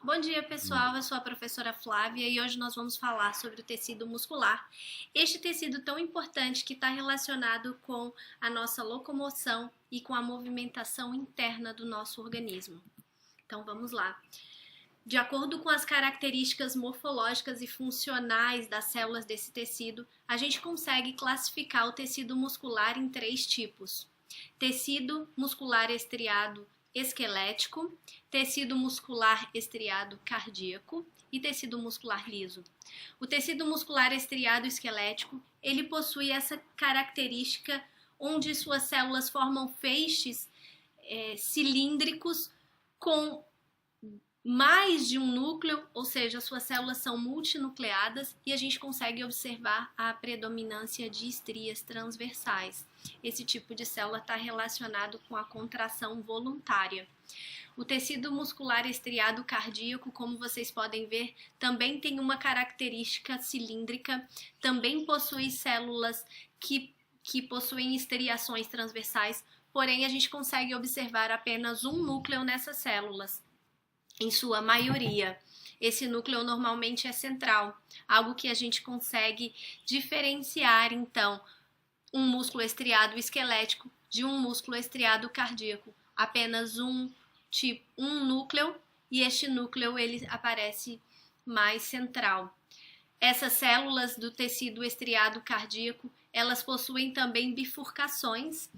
Bom dia, pessoal. Eu sou a professora Flávia e hoje nós vamos falar sobre o tecido muscular. Este tecido tão importante que está relacionado com a nossa locomoção e com a movimentação interna do nosso organismo. Então vamos lá. De acordo com as características morfológicas e funcionais das células desse tecido, a gente consegue classificar o tecido muscular em 3 tipos: tecido muscular estriado esquelético, tecido muscular estriado cardíaco e tecido muscular liso. O tecido muscular estriado esquelético, ele possui essa característica onde suas células formam feixes cilíndricos com mais de um núcleo, ou seja, suas células são multinucleadas e a gente consegue observar a predominância de estrias transversais. Esse tipo de célula está relacionado com a contração voluntária. O tecido muscular estriado cardíaco, como vocês podem ver, também tem uma característica cilíndrica, também possui células que possuem estriações transversais, porém a gente consegue observar apenas um núcleo nessas células. Em sua maioria, esse núcleo normalmente é central, algo que a gente consegue diferenciar, então, um músculo estriado esquelético de um músculo estriado cardíaco. Apenas um núcleo, e este núcleo ele aparece mais central. Essas células do tecido estriado cardíaco, elas possuem também bifurcações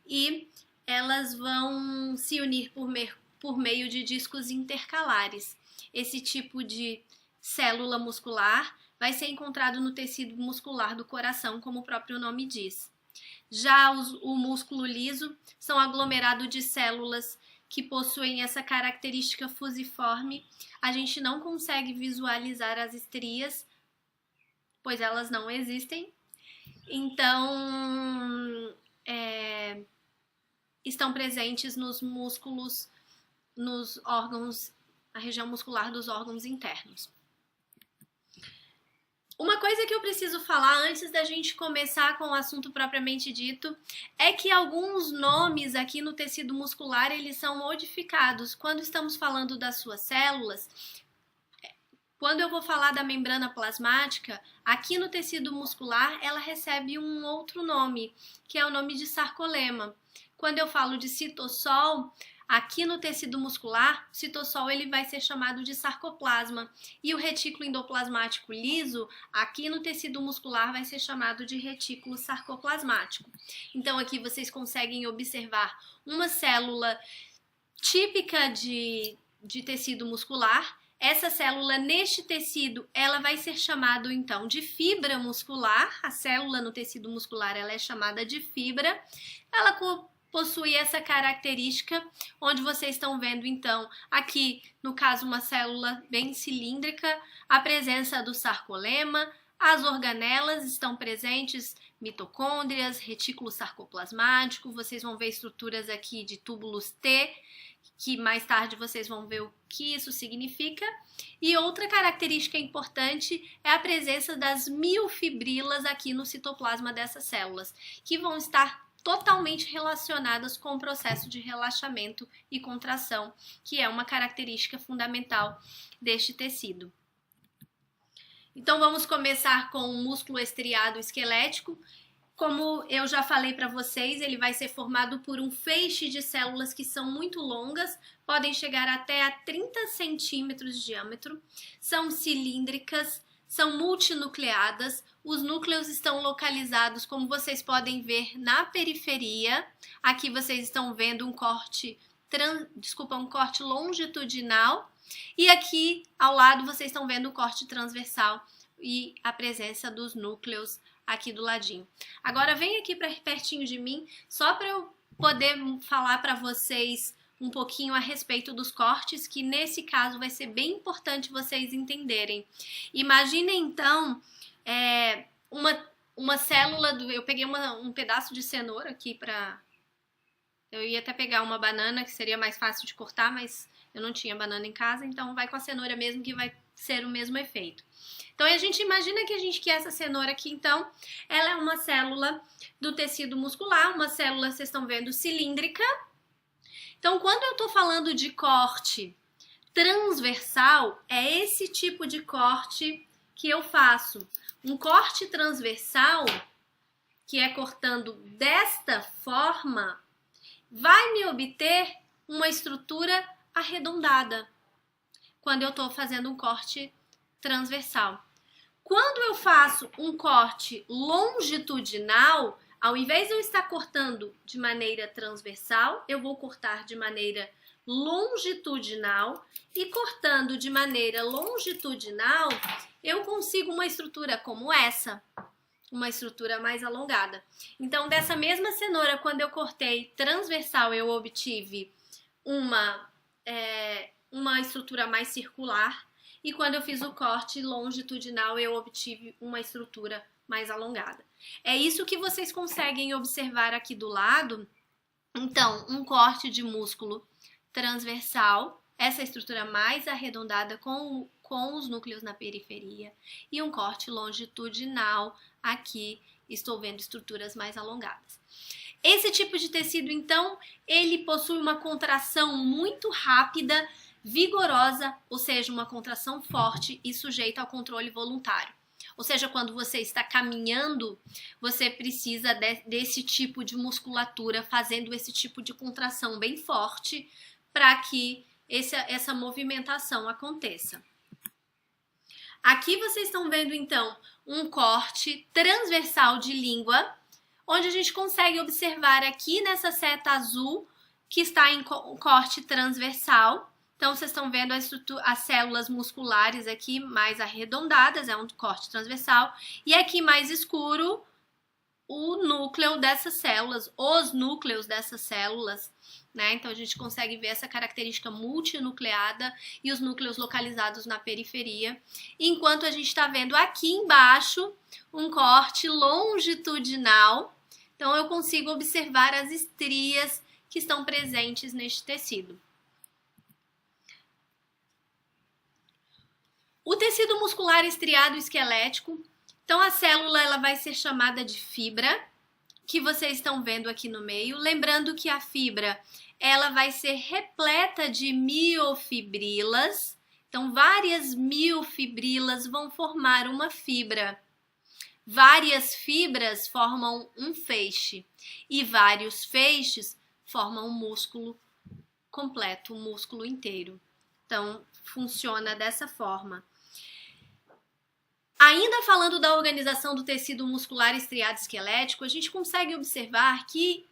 e elas vão se unir por meio de discos intercalares. Esse tipo de célula muscular vai ser encontrado no tecido muscular do coração, como o próprio nome diz. Já o músculo liso são aglomerados de células que possuem essa característica fusiforme. A gente não consegue visualizar as estrias, pois elas não existem. Então, estão presentes nos músculos, nos órgãos, a região muscular dos órgãos internos. Uma coisa que eu preciso falar antes da gente começar com o assunto propriamente dito é que alguns nomes aqui no tecido muscular, eles são modificados. Quando estamos falando das suas células, quando eu vou falar da membrana plasmática, aqui no tecido muscular, ela recebe um outro nome, que é o nome de sarcolema. Quando eu falo de citossol, aqui no tecido muscular, o citossol ele vai ser chamado de sarcoplasma. E o retículo endoplasmático liso, aqui no tecido muscular, vai ser chamado de retículo sarcoplasmático. Então, aqui vocês conseguem observar uma célula típica de tecido muscular. Essa célula, neste tecido, ela vai ser chamada, então, de fibra muscular. A célula no tecido muscular, ela é chamada de fibra. Ela possui essa característica, onde vocês estão vendo, então, aqui, no caso, uma célula bem cilíndrica, a presença do sarcolema, as organelas estão presentes, mitocôndrias, retículo sarcoplasmático, vocês vão ver estruturas aqui de túbulos T, que mais tarde vocês vão ver o que isso significa. E outra característica importante é a presença das miofibrilas aqui no citoplasma dessas células, que vão estar totalmente relacionadas com o processo de relaxamento e contração, que é uma característica fundamental deste tecido. Então vamos começar com o músculo estriado esquelético. Como eu já falei para vocês, ele vai ser formado por um feixe de células que são muito longas, podem chegar até a 30 centímetros de diâmetro, são cilíndricas, são multinucleadas, os núcleos estão localizados, como vocês podem ver, na periferia. Aqui vocês estão vendo um corte longitudinal, e aqui ao lado vocês estão vendo o corte transversal e a presença dos núcleos aqui do ladinho. Agora vem aqui para pertinho de mim, só para eu poder falar para vocês um pouquinho a respeito dos cortes, que nesse caso vai ser bem importante vocês entenderem. Imaginem então uma célula eu peguei um pedaço de cenoura aqui eu ia até pegar uma banana, que seria mais fácil de cortar, mas eu não tinha banana em casa, então vai com a cenoura mesmo, que vai ser o mesmo efeito. Então a gente imagina que essa cenoura aqui, então, ela é uma célula do tecido muscular, uma célula, vocês estão vendo, cilíndrica. Então, quando eu tô falando de corte transversal é esse tipo de corte que eu faço. Um corte transversal, que é cortando desta forma, vai me obter uma estrutura arredondada quando eu estou fazendo um corte transversal. Quando eu faço um corte longitudinal, ao invés de eu estar cortando de maneira transversal, eu vou cortar de maneira longitudinal, e cortando de maneira longitudinal, eu consigo uma estrutura como essa, uma estrutura mais alongada. Então, dessa mesma cenoura, quando eu cortei transversal, eu obtive uma estrutura mais circular, e quando eu fiz o corte longitudinal, eu obtive uma estrutura mais alongada. É isso que vocês conseguem observar aqui do lado. Então, um corte de músculo transversal, essa estrutura mais arredondada com os núcleos na periferia, e um corte longitudinal, aqui estou vendo estruturas mais alongadas. Esse tipo de tecido, então, ele possui uma contração muito rápida, vigorosa, ou seja, uma contração forte e sujeita ao controle voluntário. Ou seja, quando você está caminhando, você precisa desse tipo de musculatura, fazendo esse tipo de contração bem forte, para que essa movimentação aconteça. Aqui vocês estão vendo, então, um corte transversal de língua, onde a gente consegue observar aqui nessa seta azul que está em corte transversal. Então, vocês estão vendo as células musculares aqui mais arredondadas, é um corte transversal. E aqui mais escuro, o núcleo dessas células, os núcleos dessas células, né? Então, a gente consegue ver essa característica multinucleada e os núcleos localizados na periferia. Enquanto a gente está vendo aqui embaixo um corte longitudinal. Então, eu consigo observar as estrias que estão presentes neste tecido. O tecido muscular estriado esquelético, então a célula ela vai ser chamada de fibra, que vocês estão vendo aqui no meio. Lembrando que a fibra ela vai ser repleta de miofibrilas, então várias miofibrilas vão formar uma fibra. Várias fibras formam um feixe e vários feixes formam um músculo completo, um músculo inteiro. Então, funciona dessa forma. Ainda falando da organização do tecido muscular estriado esquelético, a gente consegue observar que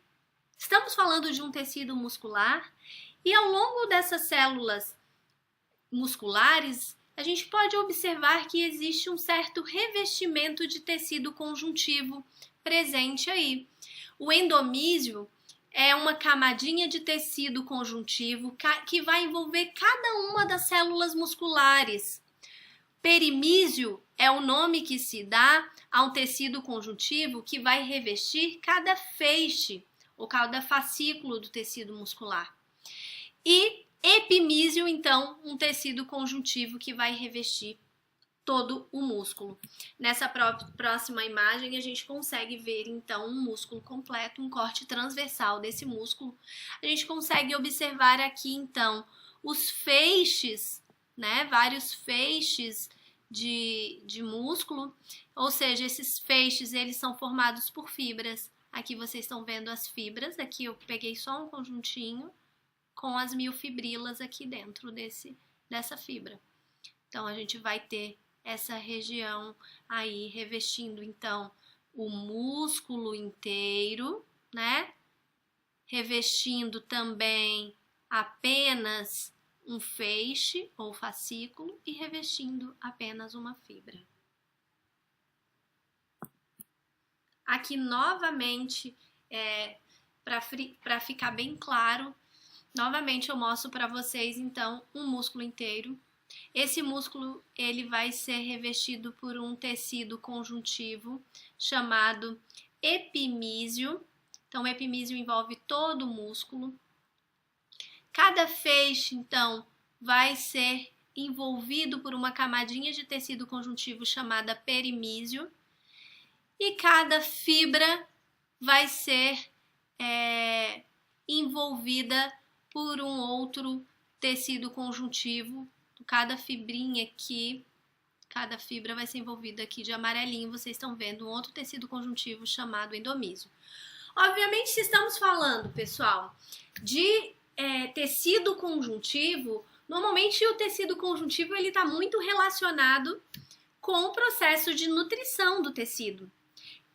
estamos falando de um tecido muscular e ao longo dessas células musculares, a gente pode observar que existe um certo revestimento de tecido conjuntivo presente aí. O endomísio é uma camadinha de tecido conjuntivo que vai envolver cada uma das células musculares. Perimísio é o nome que se dá a um tecido conjuntivo que vai revestir cada feixe ou cada fascículo do tecido muscular. E epimísio, então, um tecido conjuntivo que vai revestir todo o músculo. Nessa próxima imagem, a gente consegue ver, então, um músculo completo, um corte transversal desse músculo. A gente consegue observar aqui, então, os feixes, né? Vários feixes de músculo, ou seja, esses feixes, eles são formados por fibras. Aqui vocês estão vendo as fibras, aqui eu peguei só um conjuntinho com as miofibrilas aqui dentro dessa fibra. Então, a gente vai ter essa região aí revestindo, então, o músculo inteiro, né? Revestindo também apenas um feixe ou fascículo e revestindo apenas uma fibra. Aqui, novamente, para ficar bem claro, novamente eu mostro para vocês, então, um músculo inteiro. Esse músculo ele vai ser revestido por um tecido conjuntivo chamado epimísio. Então, o epimísio envolve todo o músculo. Cada feixe, então, vai ser envolvido por uma camadinha de tecido conjuntivo chamada perimísio. E cada fibra vai ser envolvida por um outro tecido conjuntivo, cada fibrinha aqui, cada fibra vai ser envolvida aqui de amarelinho, vocês estão vendo um outro tecido conjuntivo chamado endomísio. Obviamente, se estamos falando, pessoal, de tecido conjuntivo, normalmente o tecido conjuntivo ele está muito relacionado com o processo de nutrição do tecido.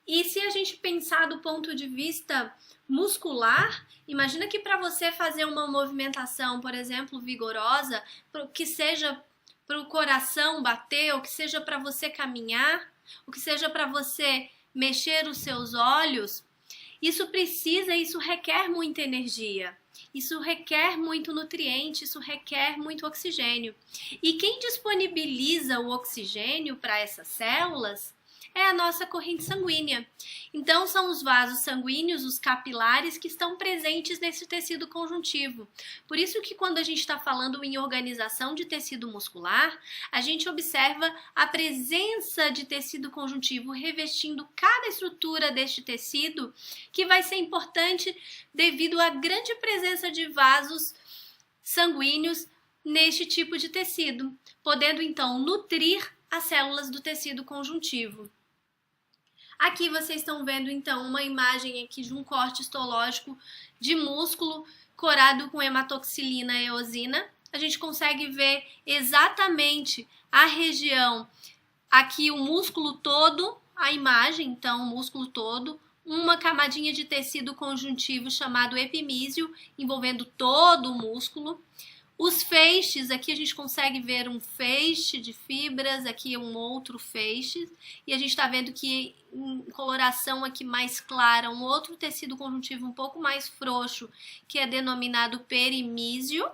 E se a gente pensar do ponto de vista muscular, imagina que para você fazer uma movimentação, por exemplo, vigorosa, que seja para o coração bater, ou que seja para você caminhar, ou que seja para você mexer os seus olhos, isso requer muita energia. Isso requer muito nutriente, isso requer muito oxigênio. E quem disponibiliza o oxigênio para essas células é a nossa corrente sanguínea. Então, são os vasos sanguíneos, os capilares, que estão presentes nesse tecido conjuntivo. Por isso que quando a gente está falando em organização de tecido muscular, a gente observa a presença de tecido conjuntivo revestindo cada estrutura deste tecido, que vai ser importante devido à grande presença de vasos sanguíneos neste tipo de tecido, podendo então nutrir as células do tecido conjuntivo. Aqui vocês estão vendo então uma imagem aqui de um corte histológico de músculo corado com hematoxilina e eosina. A gente consegue ver exatamente a região, aqui o músculo todo, a imagem, então o músculo todo, uma camadinha de tecido conjuntivo chamado epimísio, envolvendo todo o músculo. Os feixes, aqui a gente consegue ver um feixe de fibras, aqui um outro feixe, e a gente está vendo que em coloração aqui mais clara, um outro tecido conjuntivo um pouco mais frouxo, que é denominado perimísio,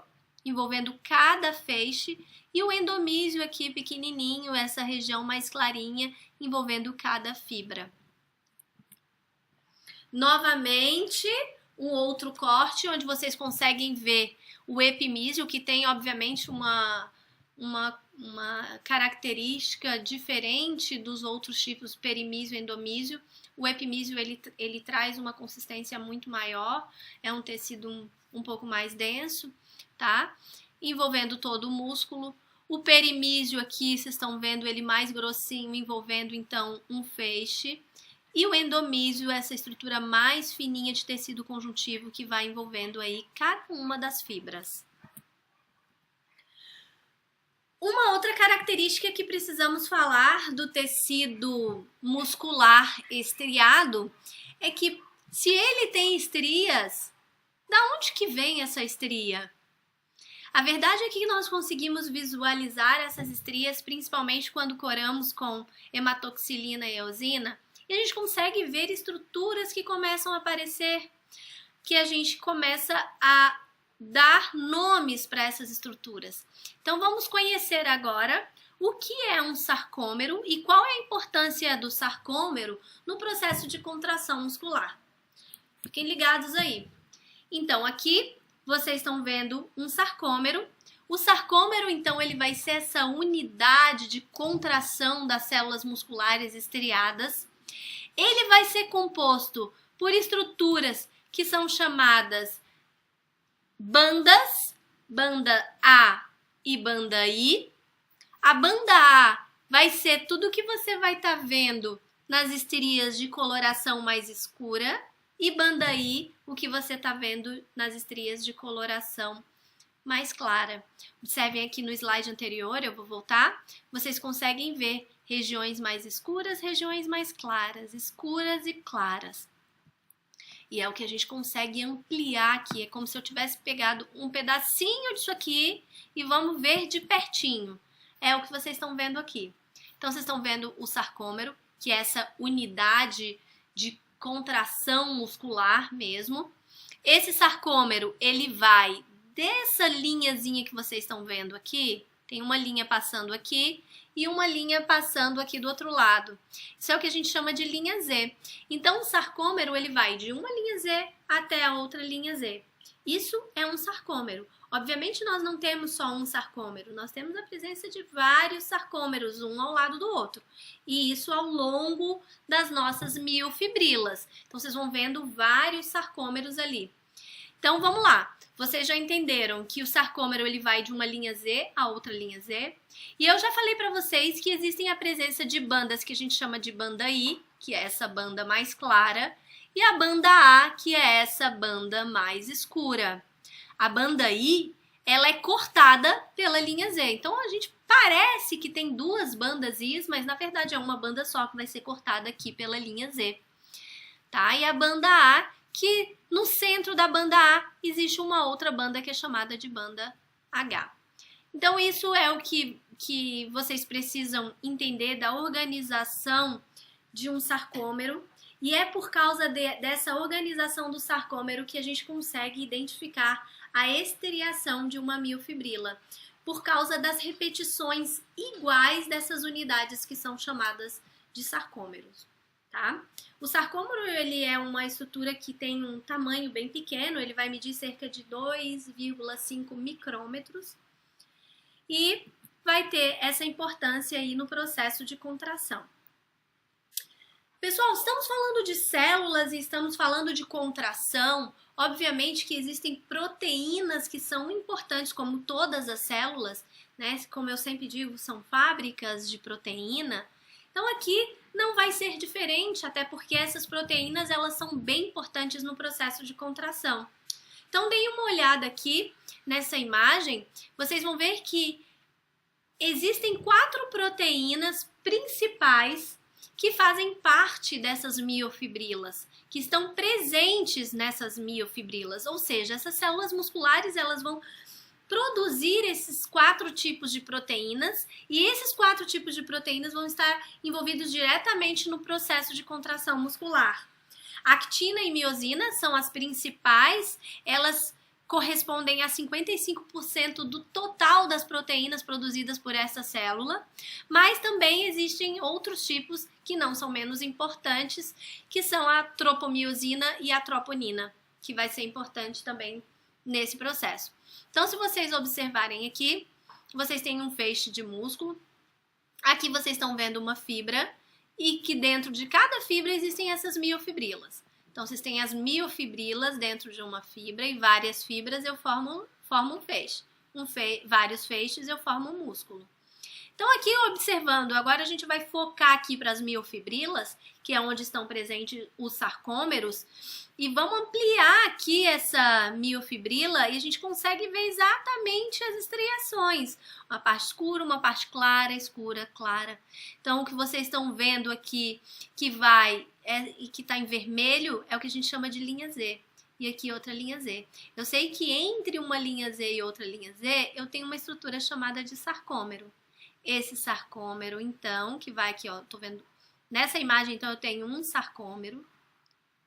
envolvendo cada feixe, e o endomísio aqui pequenininho, essa região mais clarinha, envolvendo cada fibra. Novamente, um outro corte, onde vocês conseguem ver o epimísio, que tem, obviamente, uma característica diferente dos outros tipos perimísio e endomísio. O epimísio, ele traz uma consistência muito maior, é um tecido um pouco mais denso, tá? Envolvendo todo o músculo. O perimísio aqui, vocês estão vendo ele mais grossinho, envolvendo, então, um feixe. E o endomísio, essa estrutura mais fininha de tecido conjuntivo que vai envolvendo aí cada uma das fibras. Uma outra característica que precisamos falar do tecido muscular estriado é que se ele tem estrias, da onde que vem essa estria? A verdade é que nós conseguimos visualizar essas estrias principalmente quando coramos com hematoxilina e eosina, e a gente consegue ver estruturas que começam a aparecer, que a gente começa a dar nomes para essas estruturas. Então vamos conhecer agora o que é um sarcômero e qual é a importância do sarcômero no processo de contração muscular. Fiquem ligados aí. Então aqui vocês estão vendo um sarcômero. O sarcômero, então, ele vai ser essa unidade de contração das células musculares estriadas. Ele vai ser composto por estruturas que são chamadas bandas, banda A e banda I. A banda A vai ser tudo que você vai estar vendo nas estrias de coloração mais escura e banda I, o que você está vendo nas estrias de coloração mais clara. Observem aqui no slide anterior, eu vou voltar, vocês conseguem ver regiões mais escuras, regiões mais claras, escuras e claras. E é o que a gente consegue ampliar aqui, é como se eu tivesse pegado um pedacinho disso aqui e vamos ver de pertinho. É o que vocês estão vendo aqui. Então, vocês estão vendo o sarcômero, que é essa unidade de contração muscular mesmo. Esse sarcômero, ele vai dessa linhazinha que vocês estão vendo aqui, tem uma linha passando aqui e uma linha passando aqui do outro lado. Isso é o que a gente chama de linha Z. Então, o sarcômero, ele vai de uma linha Z até a outra linha Z. Isso é um sarcômero. Obviamente, nós não temos só um sarcômero, nós temos a presença de vários sarcômeros, um ao lado do outro. E isso ao longo das nossas miofibrilas. Então, vocês vão vendo vários sarcômeros ali. Então vamos lá. Vocês já entenderam que o sarcômero ele vai de uma linha Z a outra linha Z. E eu já falei para vocês que existem a presença de bandas que a gente chama de banda I, que é essa banda mais clara, e a banda A, que é essa banda mais escura. A banda I, ela é cortada pela linha Z. Então a gente parece que tem duas bandas Is, mas na verdade é uma banda só que vai ser cortada aqui pela linha Z. Tá? E a banda A, que no centro da banda A existe uma outra banda que é chamada de banda H. Então isso é o que vocês precisam entender da organização de um sarcômero, e é por causa dessa organização do sarcômero que a gente consegue identificar a estriação de uma miofibrila, por causa das repetições iguais dessas unidades que são chamadas de sarcômeros. Tá? O sarcômero ele é uma estrutura que tem um tamanho bem pequeno, ele vai medir cerca de 2,5 micrômetros e vai ter essa importância aí no processo de contração. Pessoal, estamos falando de células e estamos falando de contração. Obviamente que existem proteínas que são importantes, como todas as células, né? Como eu sempre digo, são fábricas de proteína. Então aqui não vai ser diferente, até porque essas proteínas elas são bem importantes no processo de contração. Então deem uma olhada aqui nessa imagem, vocês vão ver que existem 4 proteínas principais que fazem parte dessas miofibrilas, que estão presentes nessas miofibrilas, ou seja, essas células musculares elas vão produzir esses 4 tipos de proteínas, e esses 4 tipos de proteínas vão estar envolvidos diretamente no processo de contração muscular. Actina e miosina são as principais, elas correspondem a 55% do total das proteínas produzidas por essa célula, mas também existem outros tipos que não são menos importantes, que são a tropomiosina e a troponina, que vai ser importante também nesse processo. Então, se vocês observarem aqui, vocês têm um feixe de músculo, aqui vocês estão vendo uma fibra, e que dentro de cada fibra existem essas miofibrilas. Então, vocês têm as miofibrilas dentro de uma fibra e várias fibras eu formo um feixe. Vários feixes eu formo um músculo. Então, aqui observando, agora a gente vai focar aqui para as miofibrilas, que é onde estão presentes os sarcômeros, e vamos ampliar aqui essa miofibrila e a gente consegue ver exatamente as estriações. Uma parte escura, uma parte clara, escura, clara. Então, o que vocês estão vendo aqui que e que está em vermelho é o que a gente chama de linha Z. E aqui outra linha Z. Eu sei que entre uma linha Z e outra linha Z, eu tenho uma estrutura chamada de sarcômero. Esse sarcômero, então, que vai aqui, ó, tô vendo nessa imagem, então eu tenho um sarcômero,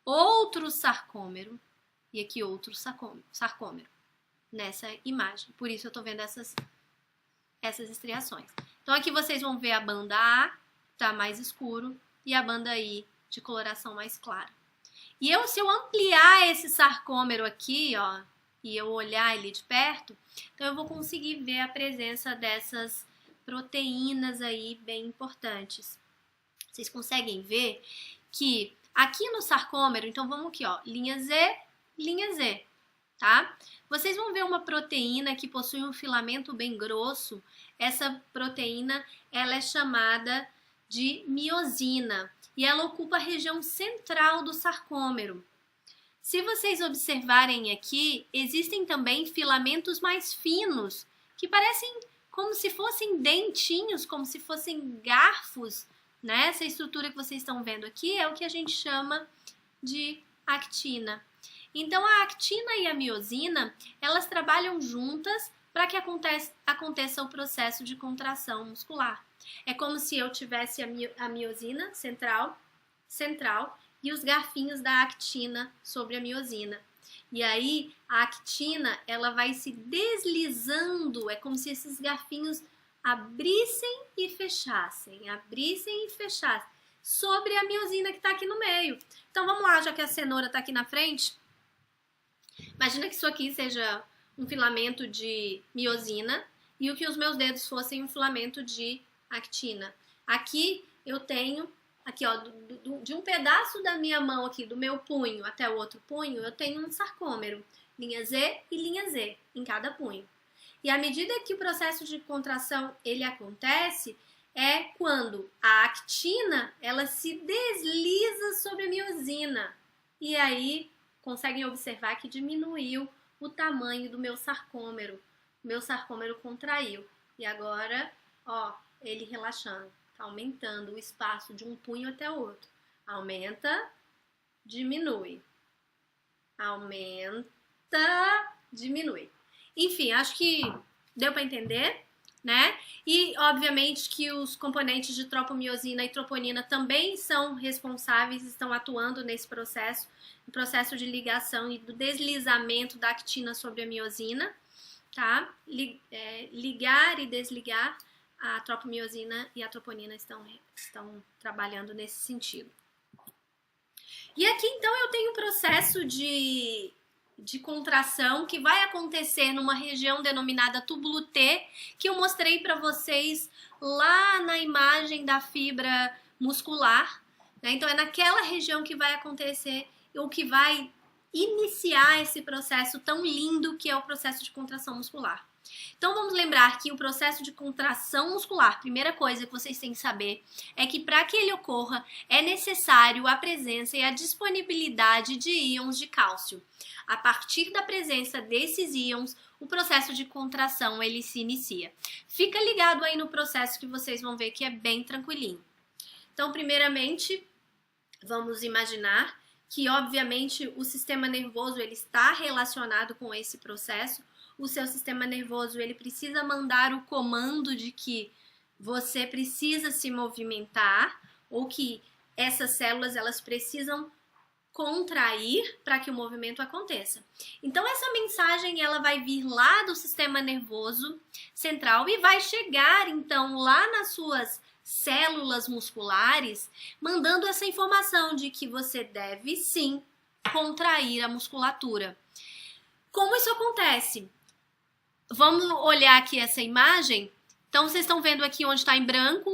outro sarcômero e aqui outro sarcômero nessa imagem. Por isso eu tô vendo essas estriações. Então aqui vocês vão ver a banda A, tá mais escuro, e a banda I, de coloração mais clara. E se eu ampliar esse sarcômero aqui, ó, e eu olhar ele de perto, então eu vou conseguir ver a presença dessas proteínas aí bem importantes. Vocês conseguem ver que aqui no sarcômero, então vamos aqui, ó, linha Z, tá? Vocês vão ver uma proteína que possui um filamento bem grosso. Essa proteína, ela é chamada de miosina e ela ocupa a região central do sarcômero. Se vocês observarem aqui, existem também filamentos mais finos que parecem como se fossem dentinhos, como se fossem garfos, né? Essa estrutura que vocês estão vendo aqui é o que a gente chama de actina. Então, a actina e a miosina, elas trabalham juntas para que aconteça o processo de contração muscular. É como se eu tivesse a miosina central e os garfinhos da actina sobre a miosina. E aí, a actina, ela vai se deslizando, é como se esses garfinhos abrissem e fechassem, sobre a miosina que está aqui no meio. Então, vamos lá, já que a cenoura está aqui na frente, imagina que isso aqui seja um filamento de miosina e o que os meus dedos fossem um filamento de actina. Aqui eu tenho, aqui ó, de um pedaço da minha mão aqui, do meu punho até o outro punho, eu tenho um sarcômero. linha Z e linha Z em cada punho. E à medida que o processo de contração ele acontece, é quando a actina ela se desliza sobre a miosina. E aí conseguem observar que diminuiu o tamanho do meu sarcômero. Meu sarcômero contraiu. E agora, ó, ele relaxando. Tá aumentando o espaço de um punho até o outro. Aumenta, diminui. Aumenta, diminui. Enfim, acho que deu para entender, né? E, obviamente, que os componentes de tropomiosina e troponina também são responsáveis, estão atuando nesse processo, no processo de ligação e do deslizamento da actina sobre a miosina, tá? Ligar e desligar, a tropomiosina e a troponina estão trabalhando nesse sentido. E aqui, então, eu tenho um processo de contração que vai acontecer numa região denominada túbulo T, que eu mostrei para vocês lá na imagem da fibra muscular, né? Então, é naquela região que vai acontecer, ou que vai iniciar esse processo tão lindo que é o processo de contração muscular. Então, vamos lembrar que o processo de contração muscular, primeira coisa que vocês têm que saber, é que para que ele ocorra, é necessário a presença e a disponibilidade de íons de cálcio. A partir da presença desses íons, o processo de contração ele se inicia. Fica ligado aí no processo que vocês vão ver que é bem tranquilinho. Então, primeiramente, vamos imaginar que, obviamente, o sistema nervoso ele está relacionado com esse processo. O seu sistema nervoso ele precisa mandar o comando de que você precisa se movimentar ou que essas células elas precisam contrair para que o movimento aconteça. Então essa mensagem ela vai vir lá do sistema nervoso central e vai chegar então lá nas suas células musculares, mandando essa informação de que você deve sim contrair a musculatura. Como isso acontece? Vamos olhar aqui essa imagem. Então, vocês estão vendo aqui onde está em branco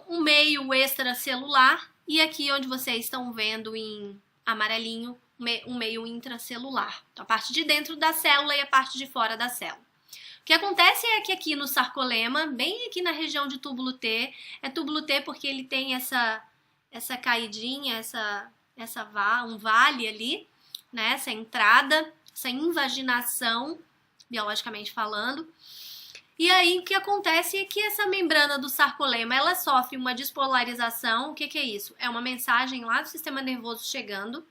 um meio extracelular e aqui onde vocês estão vendo em amarelinho um meio intracelular. Então, a parte de dentro da célula e a parte de fora da célula. O que acontece é que aqui no sarcolema, bem aqui na região de túbulo T, é túbulo T porque ele tem essa caidinha, um vale ali, né? Essa entrada, essa invaginação, biologicamente falando. E aí o que acontece é que essa membrana do sarcolema ela sofre uma despolarização. O que é isso? É uma mensagem lá do sistema nervoso chegando.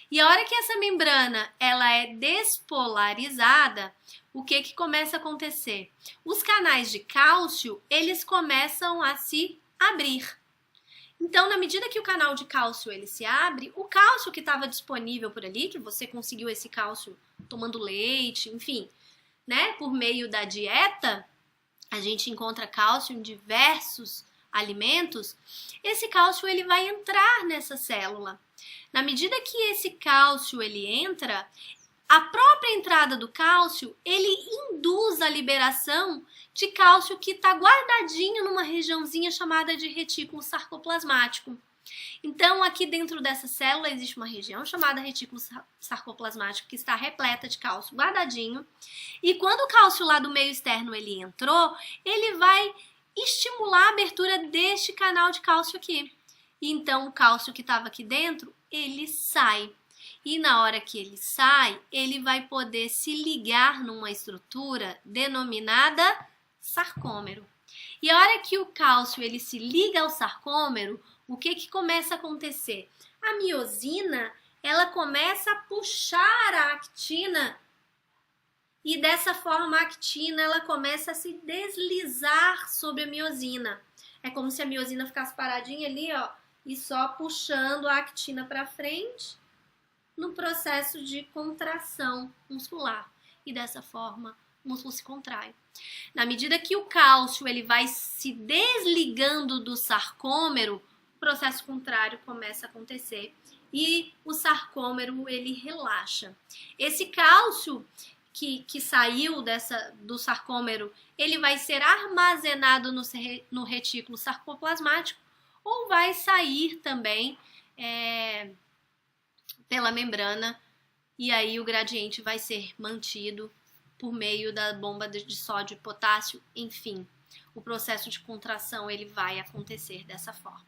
E a hora que essa membrana ela é despolarizada, o que começa a acontecer? Os canais de cálcio eles começam a se abrir. Então, na medida que o canal de cálcio ele se abre, o cálcio que estava disponível por ali, que você conseguiu esse cálcio tomando leite, enfim, né, por meio da dieta, a gente encontra cálcio em diversos alimentos, esse cálcio ele vai entrar nessa célula. Na medida que esse cálcio ele entra, a própria entrada do cálcio, ele induz a liberação de cálcio que está guardadinho numa regiãozinha chamada de retículo sarcoplasmático. Então, aqui dentro dessa célula existe uma região chamada retículo sarcoplasmático que está repleta de cálcio guardadinho. E quando o cálcio lá do meio externo ele entrou, ele vai estimular a abertura deste canal de cálcio aqui. E então, o cálcio que estava aqui dentro, ele sai. E na hora que ele sai, ele vai poder se ligar numa estrutura denominada sarcômero. E a hora que o cálcio ele se liga ao sarcômero, o que começa a acontecer? A miosina, ela começa a puxar a actina e dessa forma a actina ela começa a se deslizar sobre a miosina. É como se a miosina ficasse paradinha ali, ó, e só puxando a actina para frente no processo de contração muscular. E dessa forma o músculo se contrai. Na medida que o cálcio ele vai se desligando do sarcômero, o processo contrário começa a acontecer e o sarcômero ele relaxa. Esse cálcio que saiu do sarcômero, ele vai ser armazenado no retículo sarcoplasmático ou vai sair também pela membrana e aí o gradiente vai ser mantido por meio da bomba de sódio e potássio, enfim. O processo de contração ele vai acontecer dessa forma.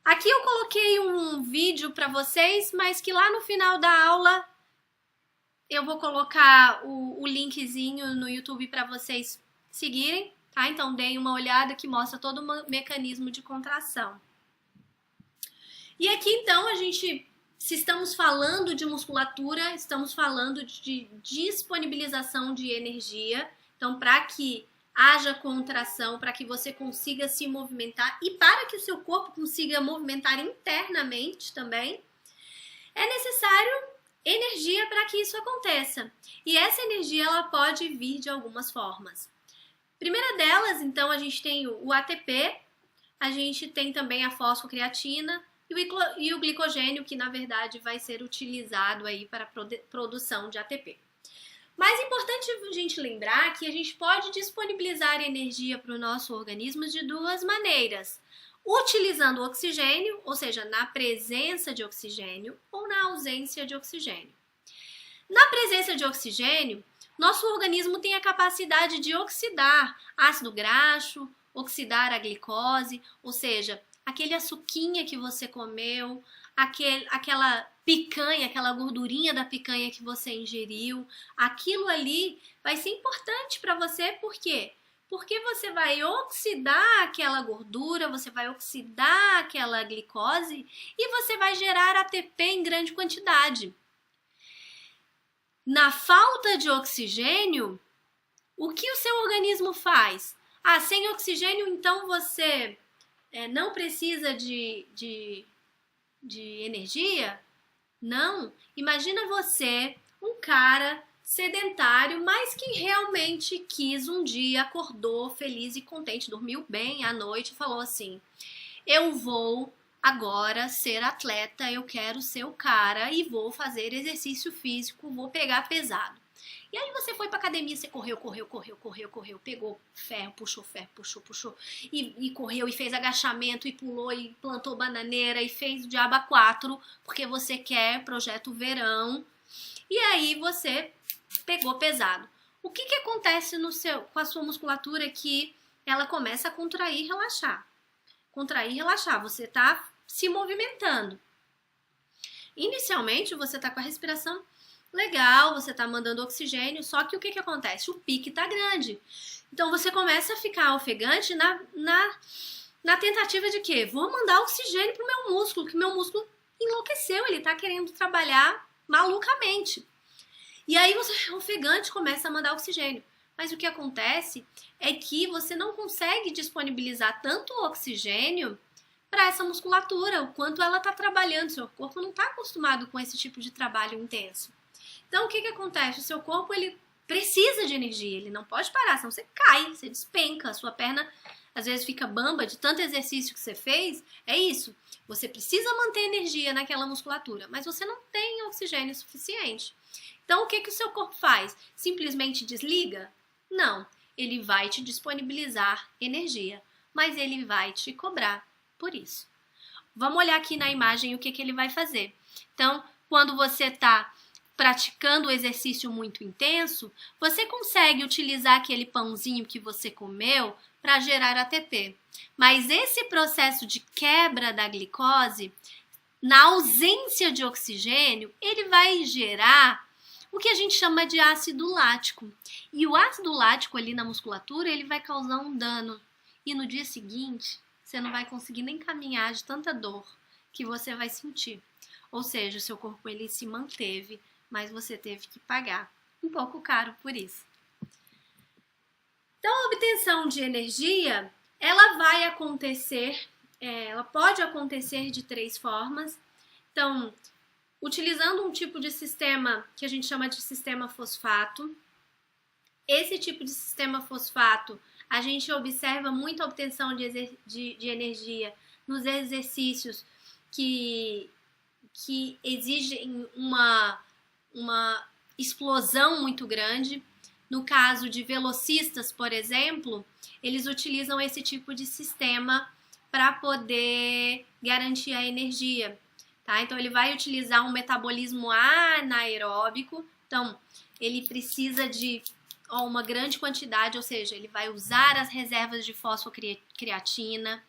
Aqui eu coloquei um vídeo para vocês, mas que lá no final da aula eu vou colocar o linkzinho no YouTube para vocês seguirem, tá? Então deem uma olhada que mostra todo o mecanismo de contração. E aqui então se estamos falando de musculatura, estamos falando de disponibilização de energia. Então, para que haja contração, para que você consiga se movimentar e para que o seu corpo consiga movimentar internamente também, é necessário energia para que isso aconteça. E essa energia ela pode vir de algumas formas. Primeira delas, então, a gente tem o ATP, a gente tem também a fosfocreatina e o glicogênio, que na verdade vai ser utilizado aí para a produção de ATP. Mas é importante a gente lembrar que a gente pode disponibilizar energia para o nosso organismo de duas maneiras. Utilizando o oxigênio, ou seja, na presença de oxigênio ou na ausência de oxigênio. Na presença de oxigênio, nosso organismo tem a capacidade de oxidar ácido graxo, oxidar a glicose, ou seja, aquele açuquinha que você comeu, aquela picanha, aquela gordurinha da picanha que você ingeriu, aquilo ali vai ser importante para você, por quê? Porque você vai oxidar aquela gordura, você vai oxidar aquela glicose e você vai gerar ATP em grande quantidade. Na falta de oxigênio, o que o seu organismo faz? Sem oxigênio, então você não precisa de energia? Não. Imagina você, um cara sedentário, mas que realmente quis um dia, acordou feliz e contente, dormiu bem à noite e falou assim: eu vou agora ser atleta, eu quero ser o cara e vou fazer exercício físico, vou pegar pesado. E aí você foi pra academia, você correu, pegou ferro, puxou, e correu, e fez agachamento, e pulou, e plantou bananeira, e fez o diabo a 4, porque você quer projeto verão, e aí você pegou pesado. O que acontece com a sua musculatura que ela começa a contrair e relaxar? Contrair e relaxar, você tá se movimentando. Inicialmente você tá com a respiração legal, você tá mandando oxigênio, só que o que acontece? O pique tá grande. Então você começa a ficar ofegante na tentativa de quê? Vou mandar oxigênio pro meu músculo, que meu músculo enlouqueceu, ele tá querendo trabalhar malucamente. E aí você, ofegante, começa a mandar oxigênio. Mas o que acontece é que você não consegue disponibilizar tanto oxigênio para essa musculatura, o quanto ela está trabalhando. Seu corpo não está acostumado com esse tipo de trabalho intenso. Então, o que acontece? O seu corpo ele precisa de energia, ele não pode parar, senão você cai, você despenca, a sua perna às vezes fica bamba de tanto exercício que você fez. É isso, você precisa manter energia naquela musculatura, mas você não tem oxigênio suficiente. Então, o que o seu corpo faz? Simplesmente desliga? Não, ele vai te disponibilizar energia, mas ele vai te cobrar por isso. Vamos olhar aqui na imagem o que ele vai fazer. Então, quando você está praticando o exercício muito intenso, você consegue utilizar aquele pãozinho que você comeu para gerar ATP. Mas esse processo de quebra da glicose, na ausência de oxigênio, ele vai gerar o que a gente chama de ácido lático. E o ácido lático ali na musculatura, ele vai causar um dano. E no dia seguinte, você não vai conseguir nem caminhar de tanta dor que você vai sentir. Ou seja, o seu corpo ele se manteve, mas você teve que pagar um pouco caro por isso. Então, a obtenção de energia, ela vai acontecer, ela pode acontecer de 3 formas. Então, utilizando um tipo de sistema que a gente chama de sistema fosfato. Esse tipo de sistema fosfato, a gente observa muito a obtenção de energia nos exercícios que exigem uma explosão muito grande. No caso de velocistas, por exemplo, eles utilizam esse tipo de sistema para poder garantir a energia. tá? Então, ele vai utilizar um metabolismo anaeróbico. Então, ele precisa de uma grande quantidade, ou seja, ele vai usar as reservas de fosfocreatina,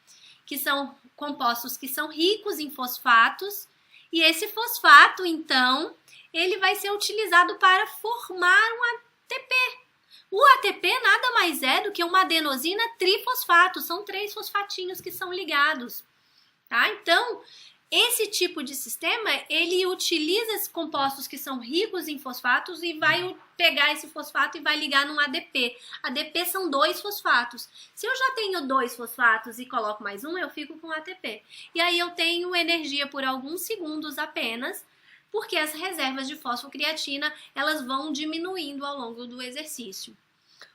que são compostos que são ricos em fosfatos, e esse fosfato, então, ele vai ser utilizado para formar um ATP. O ATP nada mais é do que uma adenosina trifosfato, são 3 fosfatinhos que são ligados, tá? Então, esse tipo de sistema, ele utiliza esses compostos que são ricos em fosfatos e vai pegar esse fosfato e vai ligar num ADP. ADP são 2 fosfatos. Se eu já tenho 2 fosfatos e coloco mais um, eu fico com ATP. E aí eu tenho energia por alguns segundos apenas, porque as reservas de fosfocreatina, elas vão diminuindo ao longo do exercício.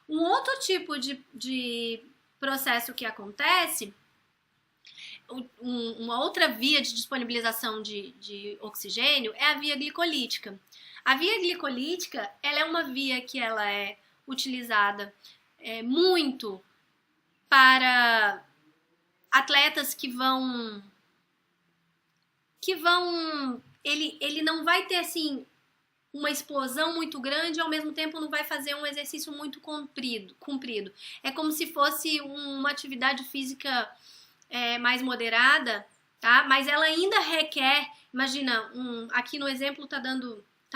Um outro tipo de processo que acontece, uma outra via de disponibilização de oxigênio é a via glicolítica. A via glicolítica, ela é uma via que ela é utilizada muito para atletas que vão ele não vai ter assim uma explosão muito grande e ao mesmo tempo não vai fazer um exercício muito comprido. É como se fosse uma atividade física mais moderada, tá? Mas ela ainda requer, imagina, aqui no exemplo tá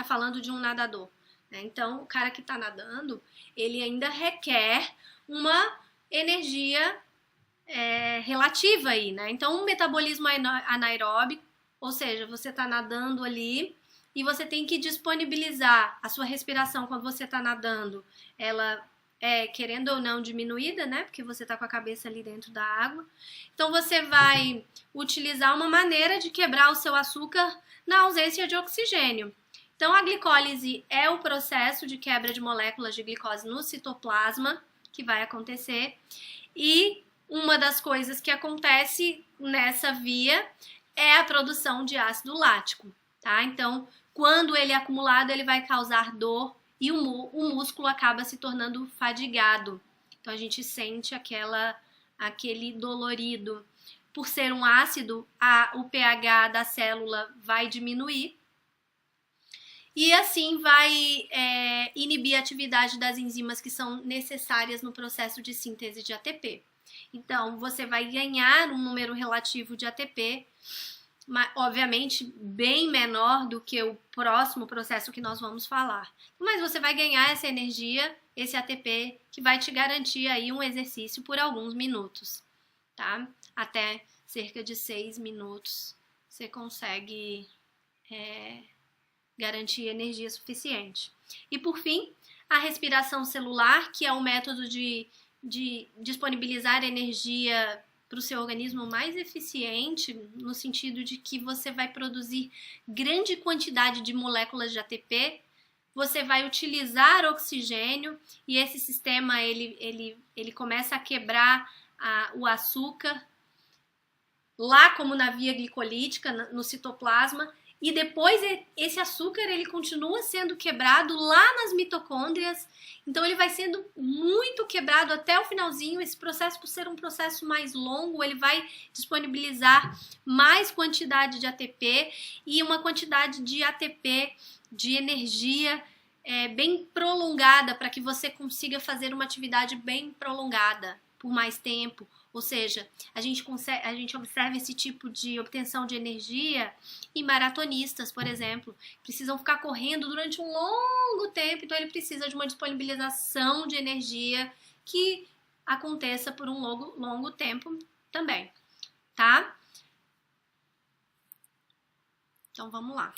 falando de um nadador, né? Então, o cara que tá nadando, ele ainda requer uma energia relativa aí, né? Então, um metabolismo anaeróbico, ou seja, você tá nadando ali e você tem que disponibilizar a sua respiração quando você tá nadando, ela querendo ou não diminuída, né? Porque você tá com a cabeça ali dentro da água. Então você vai utilizar uma maneira de quebrar o seu açúcar na ausência de oxigênio. Então a glicólise é o processo de quebra de moléculas de glicose no citoplasma que vai acontecer. E uma das coisas que acontece nessa via é a produção de ácido lático, tá? Então, quando ele é acumulado, ele vai causar dor e o músculo acaba se tornando fadigado. Então a gente sente aquele dolorido. Por ser um ácido, o pH da célula vai diminuir e assim vai inibir a atividade das enzimas que são necessárias no processo de síntese de ATP. Então você vai ganhar um número relativo de ATP, obviamente bem menor do que o próximo processo que nós vamos falar. Mas você vai ganhar essa energia, esse ATP, que vai te garantir aí um exercício por alguns minutos, tá? Até cerca de 6 minutos você consegue garantir energia suficiente. E por fim, a respiração celular, que é um método de disponibilizar energia para o seu organismo mais eficiente, no sentido de que você vai produzir grande quantidade de moléculas de ATP, você vai utilizar oxigênio e esse sistema ele começa a quebrar o açúcar lá como na via glicolítica, no citoplasma, e depois esse açúcar ele continua sendo quebrado lá nas mitocôndrias, então ele vai sendo muito quebrado até o finalzinho. Esse processo, por ser um processo mais longo, ele vai disponibilizar mais quantidade de ATP e uma quantidade de ATP, de energia bem prolongada, para que você consiga fazer uma atividade bem prolongada por mais tempo. Ou seja, a gente observa esse tipo de obtenção de energia em maratonistas, por exemplo. Precisam ficar correndo durante um longo tempo, então ele precisa de uma disponibilização de energia que aconteça por um longo tempo também, tá? Então vamos lá.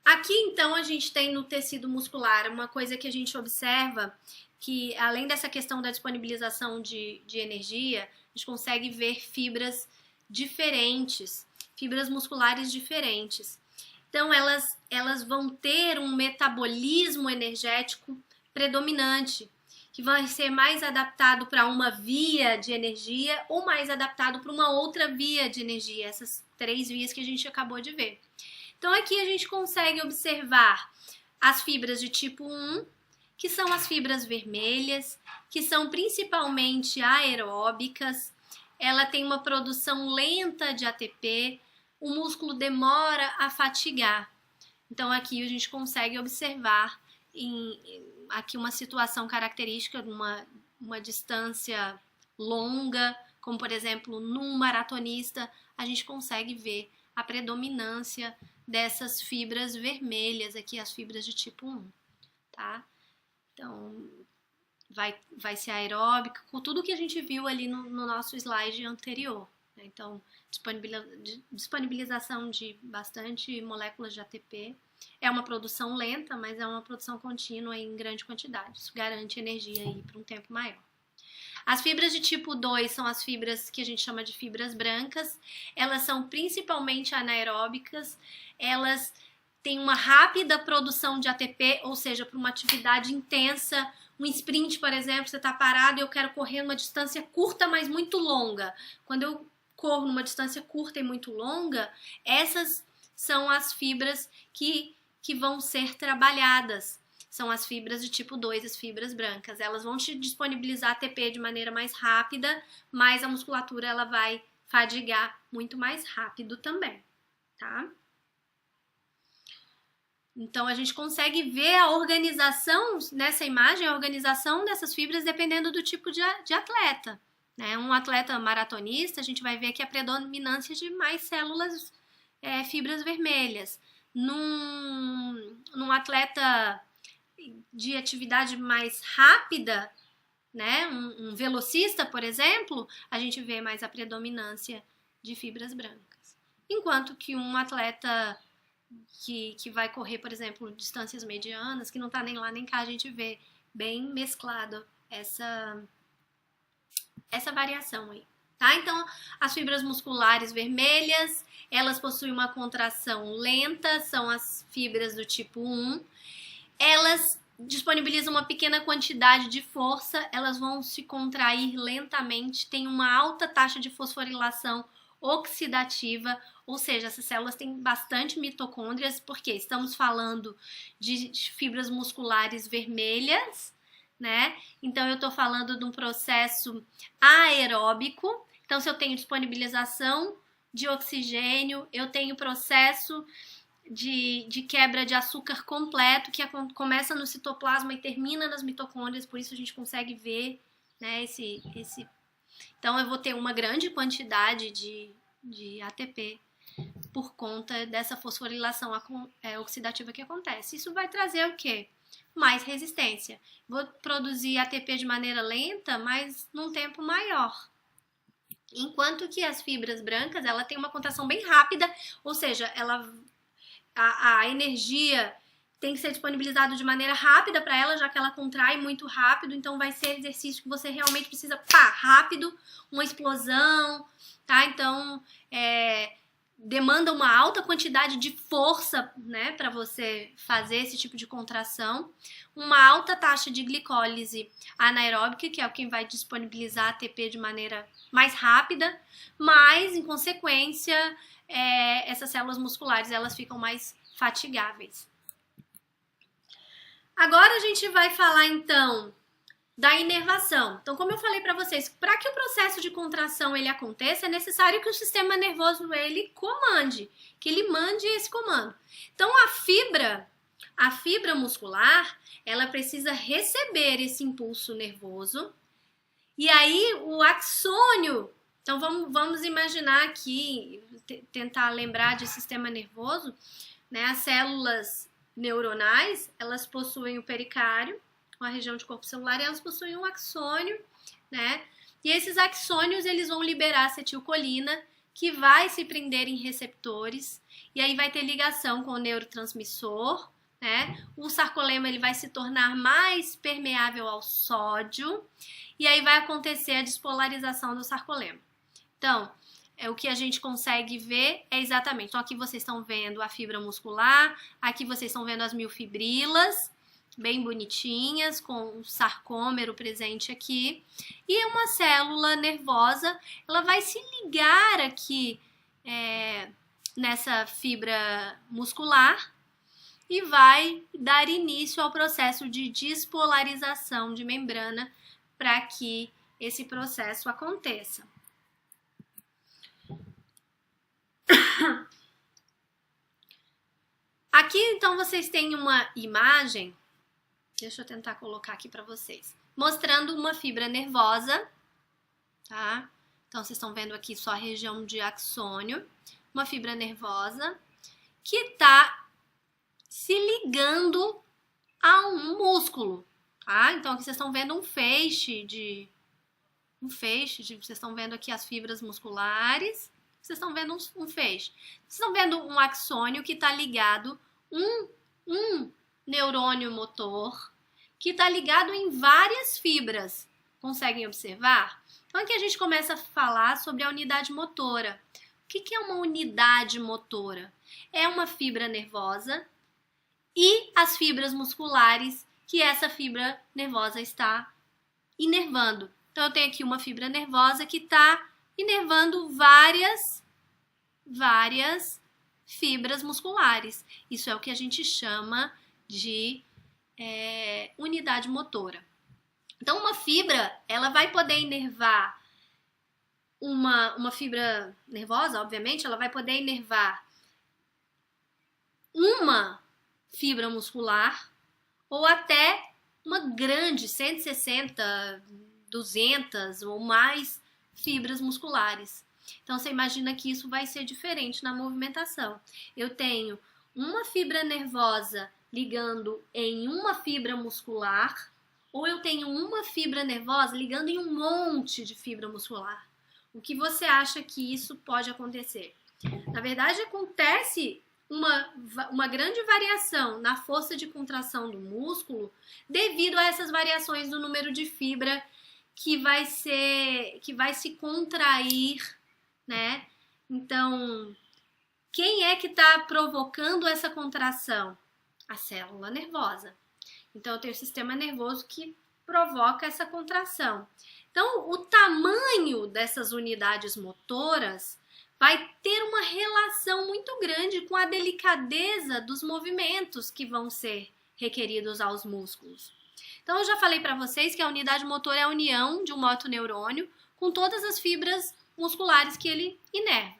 Aqui então a gente tem no tecido muscular uma coisa que a gente observa, que além dessa questão da disponibilização de energia, a gente consegue ver fibras diferentes, fibras musculares diferentes. Então elas vão ter um metabolismo energético predominante, que vai ser mais adaptado para uma via de energia ou mais adaptado para uma outra via de energia, essas 3 vias que a gente acabou de ver. Então aqui a gente consegue observar as fibras de tipo 1, que são as fibras vermelhas, que são principalmente aeróbicas. Ela tem uma produção lenta de ATP, o músculo demora a fatigar. Então aqui a gente consegue observar aqui uma situação característica de uma distância longa, como por exemplo num maratonista, a gente consegue ver a predominância dessas fibras vermelhas aqui, as fibras de tipo 1, tá? Então vai ser aeróbica, com tudo que a gente viu ali no nosso slide anterior, né? Então, disponibilização de bastante moléculas de ATP. É uma produção lenta, mas é uma produção contínua em grande quantidade. Isso garante energia aí por um tempo maior. As fibras de tipo 2 são as fibras que a gente chama de fibras brancas. Elas são principalmente anaeróbicas. Elas têm uma rápida produção de ATP, ou seja, para uma atividade intensa. Um sprint, por exemplo, você está parado e eu quero correr numa distância curta, mas muito longa. Quando eu corro numa distância curta e muito longa, essas são as fibras que vão ser trabalhadas. São as fibras de tipo 2, as fibras brancas. Elas vão te disponibilizar ATP de maneira mais rápida, mas a musculatura ela vai fadigar muito mais rápido também, tá? Então, a gente consegue ver a organização, nessa imagem, a organização dessas fibras dependendo do tipo de atleta, né? Um atleta maratonista, a gente vai ver aqui a predominância de mais células, fibras vermelhas. Num atleta de atividade mais rápida, né? Um velocista, por exemplo, a gente vê mais a predominância de fibras brancas. Enquanto que um atleta que vai correr, por exemplo, distâncias medianas, que não tá nem lá nem cá, a gente vê bem mesclado essa variação aí, tá? Então, as fibras musculares vermelhas, elas possuem uma contração lenta, são as fibras do tipo 1. Elas disponibilizam uma pequena quantidade de força, elas vão se contrair lentamente, tem uma alta taxa de fosforilação oxidativa, ou seja, essas células têm bastante mitocôndrias, porque estamos falando de fibras musculares vermelhas, né? Então, eu estou falando de um processo aeróbico. Então, se eu tenho disponibilização de oxigênio, eu tenho processo de quebra de açúcar completo, que começa no citoplasma e termina nas mitocôndrias, por isso a gente consegue ver, né, Então, eu vou ter uma grande quantidade de ATP por conta dessa fosforilação oxidativa que acontece. Isso vai trazer o quê? Mais resistência. Vou produzir ATP de maneira lenta, mas num tempo maior. Enquanto que as fibras brancas, ela tem uma contração bem rápida, ou seja, a energia tem que ser disponibilizada de maneira rápida para ela, já que ela contrai muito rápido, então vai ser exercício que você realmente precisa, rápido, uma explosão, tá? Então, demanda uma alta quantidade de força, né, para você fazer esse tipo de contração, uma alta taxa de glicólise anaeróbica, que é o que vai disponibilizar ATP de maneira mais rápida, mas, em consequência, essas células musculares elas ficam mais fatigáveis. Agora a gente vai falar, então, da inervação. Então, como eu falei para vocês, para que o processo de contração ele aconteça, é necessário que o sistema nervoso ele comande, que ele mande esse comando. Então, a fibra muscular, ela precisa receber esse impulso nervoso. E aí, o axônio, então vamos imaginar aqui, tentar lembrar de sistema nervoso, né? As células neuronais, elas possuem o pericárdio, uma região de corpo celular, e elas possuem um axônio, né? E esses axônios, eles vão liberar acetilcolina, que vai se prender em receptores, e aí vai ter ligação com o neurotransmissor, né? O sarcolema, ele vai se tornar mais permeável ao sódio, e aí vai acontecer a despolarização do sarcolema. Então, o que a gente consegue ver é exatamente, então aqui vocês estão vendo a fibra muscular, aqui vocês estão vendo as miofibrilas, bem bonitinhas, com o sarcômero presente aqui, e uma célula nervosa, ela vai se ligar aqui nessa fibra muscular e vai dar início ao processo de despolarização de membrana para que esse processo aconteça. Aqui, então, vocês têm uma imagem, deixa eu tentar colocar aqui para vocês, mostrando uma fibra nervosa, tá? Então, vocês estão vendo aqui só a região de axônio, uma fibra nervosa que está se ligando a um músculo, tá? Então, aqui vocês estão vendo um feixe de... vocês estão vendo aqui as fibras musculares, vocês estão vendo um feixe. Vocês estão vendo um axônio que está ligado, um neurônio motor, que está ligado em várias fibras. Conseguem observar? Então, aqui a gente começa a falar sobre a unidade motora. O que é uma unidade motora? É uma fibra nervosa e as fibras musculares que essa fibra nervosa está inervando. Então, eu tenho aqui uma fibra nervosa que está inervando várias fibras musculares. Isso é o que a gente chama de unidade motora. Então, uma fibra, ela vai poder inervar uma fibra nervosa, obviamente, ela vai poder inervar uma fibra muscular ou até uma grande, 160, 200 ou mais fibras musculares. Então, você imagina que isso vai ser diferente na movimentação. Eu tenho uma fibra nervosa ligando em uma fibra muscular, ou eu tenho uma fibra nervosa ligando em um monte de fibra muscular. O que você acha que isso pode acontecer? Na verdade, acontece uma grande variação na força de contração do músculo devido a essas variações do número de fibra que vai se contrair, né? Então, quem é que está provocando essa contração? A célula nervosa. Então, eu tenho o sistema nervoso que provoca essa contração. Então, o tamanho dessas unidades motoras vai ter uma relação muito grande com a delicadeza dos movimentos que vão ser requeridos aos músculos. Então, eu já falei para vocês que a unidade motora é a união de um motoneurônio com todas as fibras musculares que ele inerva.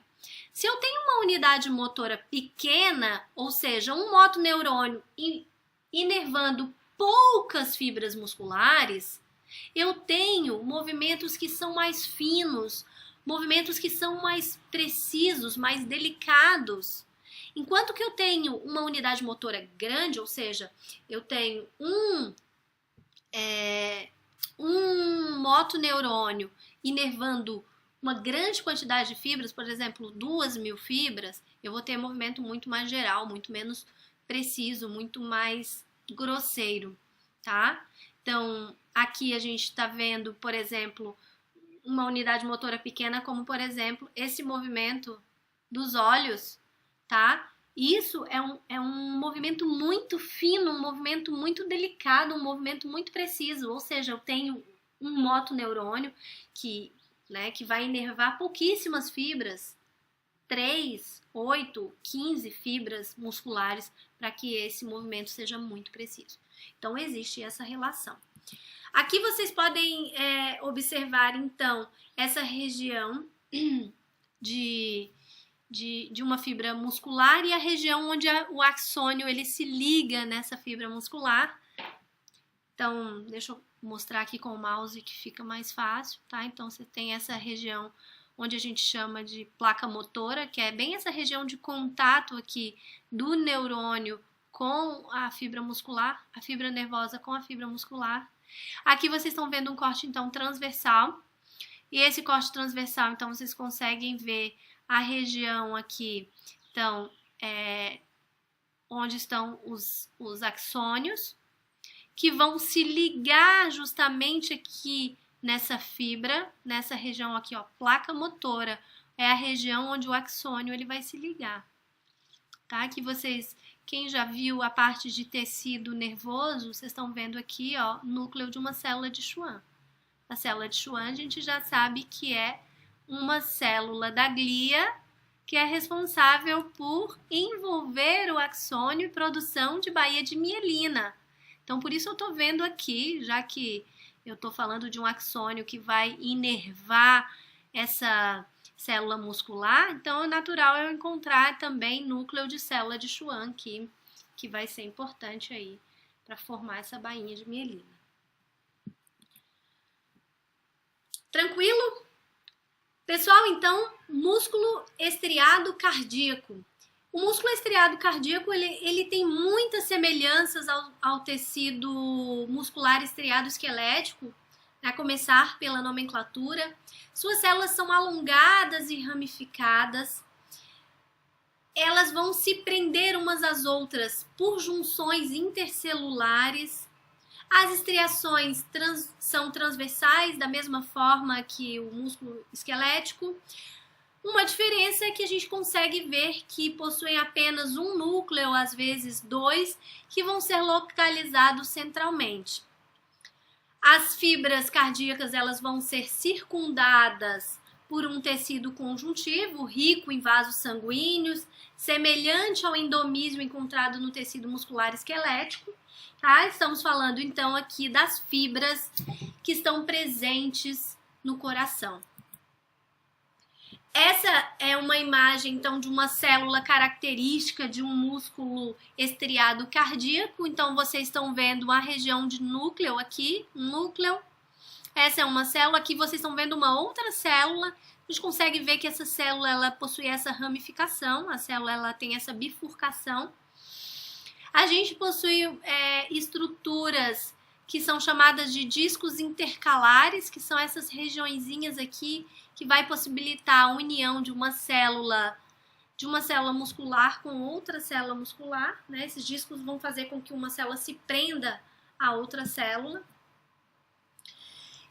Se eu tenho uma unidade motora pequena, ou seja, um motoneurônio inervando poucas fibras musculares, eu tenho movimentos que são mais finos, movimentos que são mais precisos, mais delicados. Enquanto que eu tenho uma unidade motora grande, ou seja, eu tenho um motoneurônio inervando uma grande quantidade de fibras, por exemplo, 2.000 fibras, eu vou ter movimento muito mais geral, muito menos preciso, muito mais grosseiro, tá? Então, aqui a gente está vendo, por exemplo, uma unidade motora pequena, como, por exemplo, esse movimento dos olhos, tá? Isso é um movimento muito fino, um movimento muito delicado, um movimento muito preciso, ou seja, eu tenho um motoneurônio que vai inervar pouquíssimas fibras, 3, 8, 15 fibras musculares para que esse movimento seja muito preciso. Então, existe essa relação. Aqui vocês podem observar, então, essa região de uma fibra muscular e a região onde o axônio ele se liga nessa fibra muscular. Então, deixa eu mostrar aqui com o mouse que fica mais fácil, tá? Então, você tem essa região onde a gente chama de placa motora, que é bem essa região de contato aqui do neurônio com a fibra muscular, a fibra nervosa com a fibra muscular. Aqui vocês estão vendo um corte, então, transversal. E esse corte transversal, então, vocês conseguem ver a região aqui, então, onde estão os axônios, que vão se ligar justamente aqui nessa fibra, nessa região aqui, ó, placa motora, é a região onde o axônio ele vai se ligar, tá? Aqui vocês, quem já viu a parte de tecido nervoso, vocês estão vendo aqui, ó, núcleo de uma célula de Schwann. A célula de Schwann a gente já sabe que é uma célula da glia que é responsável por envolver o axônio e produção de baía de mielina. Então, por isso eu estou vendo aqui, já que eu estou falando de um axônio que vai inervar essa célula muscular, então é natural eu encontrar também núcleo de célula de Schwann aqui que vai ser importante aí para formar essa bainha de mielina. Tranquilo? Pessoal, então, músculo estriado cardíaco. O músculo estriado cardíaco, ele tem muitas semelhanças ao tecido muscular estriado esquelético, a começar pela nomenclatura. Suas células são alongadas e ramificadas. Elas vão se prender umas às outras por junções intercelulares. As estriações são transversais, da mesma forma que o músculo esquelético. Uma diferença é que a gente consegue ver que possuem apenas um núcleo, às vezes dois, que vão ser localizados centralmente. As fibras cardíacas, elas vão ser circundadas por um tecido conjuntivo rico em vasos sanguíneos, semelhante ao endomísio encontrado no tecido muscular esquelético. Tá? Estamos falando então aqui das fibras que estão presentes no coração. Essa é uma imagem então de uma célula característica de um músculo estriado cardíaco. Então vocês estão vendo uma região de núcleo aqui, um núcleo. Essa é uma célula, aqui vocês estão vendo uma outra célula. A gente consegue ver que essa célula ela possui essa ramificação, a célula ela tem essa bifurcação. A gente possui estruturas que são chamadas de discos intercalares, que são essas regiõezinhas aqui que vai possibilitar a união de uma célula muscular com outra célula muscular, né? Esses discos vão fazer com que uma célula se prenda a outra célula.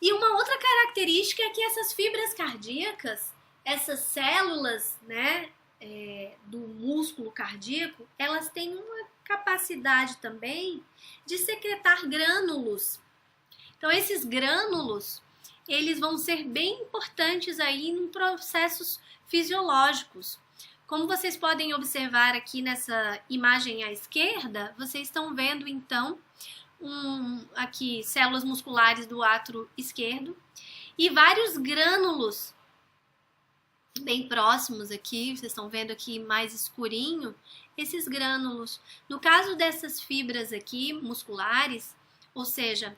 E uma outra característica é que essas fibras cardíacas, essas células, né, do músculo cardíaco, elas têm uma capacidade também de secretar grânulos. Então, esses grânulos, eles vão ser bem importantes aí em processos fisiológicos. Como vocês podem observar aqui nessa imagem à esquerda, vocês estão vendo, então, aqui células musculares do átrio esquerdo e vários grânulos bem próximos aqui, vocês estão vendo aqui mais escurinho, esses grânulos. No caso dessas fibras aqui musculares, ou seja,